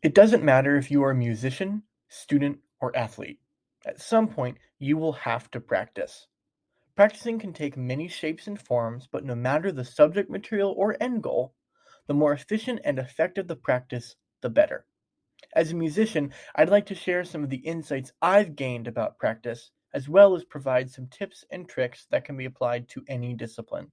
It doesn't matter if you are a musician, student, or athlete. At some point, you will have to practice. Practicing can take many shapes and forms, but no matter the subject material or end goal, the more efficient and effective the practice, the better. As a musician, I'd like to share some of the insights I've gained about practice, as well as provide some tips and tricks that can be applied to any discipline.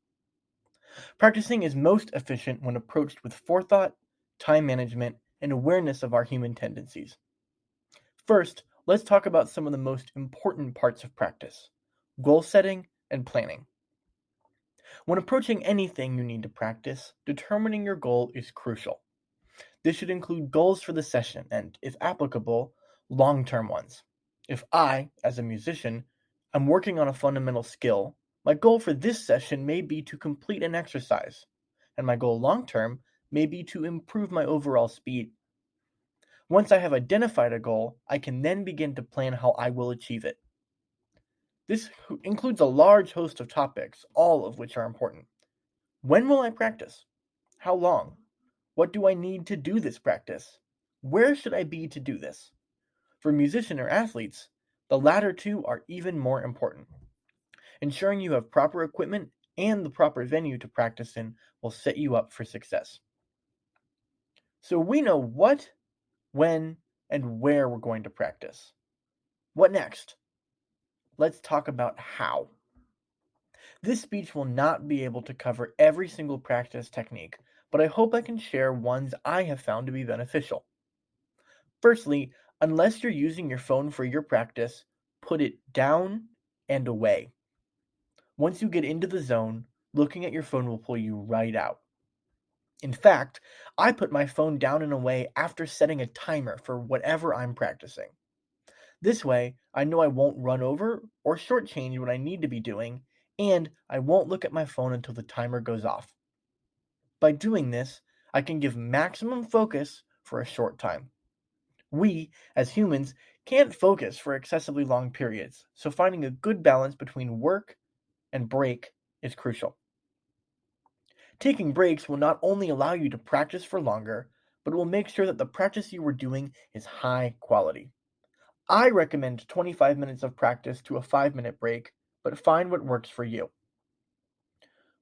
Practicing is most efficient when approached with forethought, time management, and awareness of our human tendencies. First, let's talk about some of the most important parts of practice: goal setting and planning. When approaching anything you need to practice, determining your goal is crucial. This should include goals for the session and, if applicable, long term ones. If I, as a musician, am working on a fundamental skill, my goal for this session may be to complete an exercise, and my goal long term may be to improve my overall speed. Once I have identified a goal, I can then begin to plan how I will achieve it. This includes a large host of topics, all of which are important. When will I practice? How long? What do I need to do this practice? Where should I be to do this? For musicians or athletes, the latter two are even more important. Ensuring you have proper equipment and the proper venue to practice in will set you up for success. So we know what, when, and where we're going to practice. What next? Let's talk about how. This speech will not be able to cover every single practice technique, but I hope I can share ones I have found to be beneficial. Firstly, unless you're using your phone for your practice, put it down and away. Once you get into the zone, looking at your phone will pull you right out. In fact, I put my phone down and away after setting a timer for whatever I'm practicing. This way, I know I won't run over or shortchange what I need to be doing, and I won't look at my phone until the timer goes off. By doing this, I can give maximum focus for a short time. We, as humans, can't focus for excessively long periods, so finding a good balance between work and break is crucial. Taking breaks will not only allow you to practice for longer, but it will make sure that the practice you are doing is high quality. I recommend 25 minutes of practice to a 5-minute break, but find what works for you.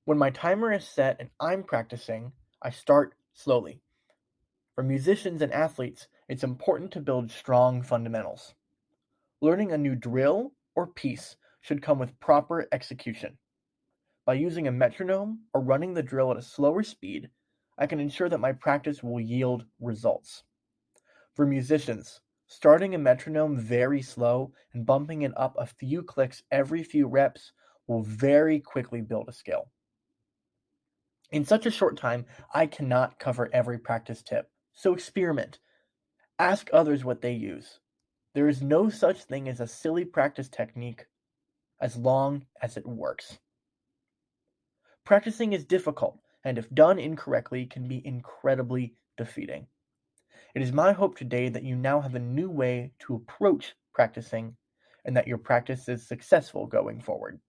When my timer is set and I'm practicing, I start slowly. For musicians and athletes, it's important to build strong fundamentals. Learning a new drill or piece should come with proper execution. By using a metronome or running the drill at a slower speed, I can ensure that my practice will yield results. For musicians, starting a metronome very slow and bumping it up a few clicks every few reps will very quickly build a skill. In such a short time, I cannot cover every practice tip, so experiment. Ask others what they use. There is no such thing as a silly practice technique as long as it works. Practicing is difficult, and if done incorrectly, can be incredibly defeating. It is my hope today that you now have a new way to approach practicing and that your practice is successful going forward.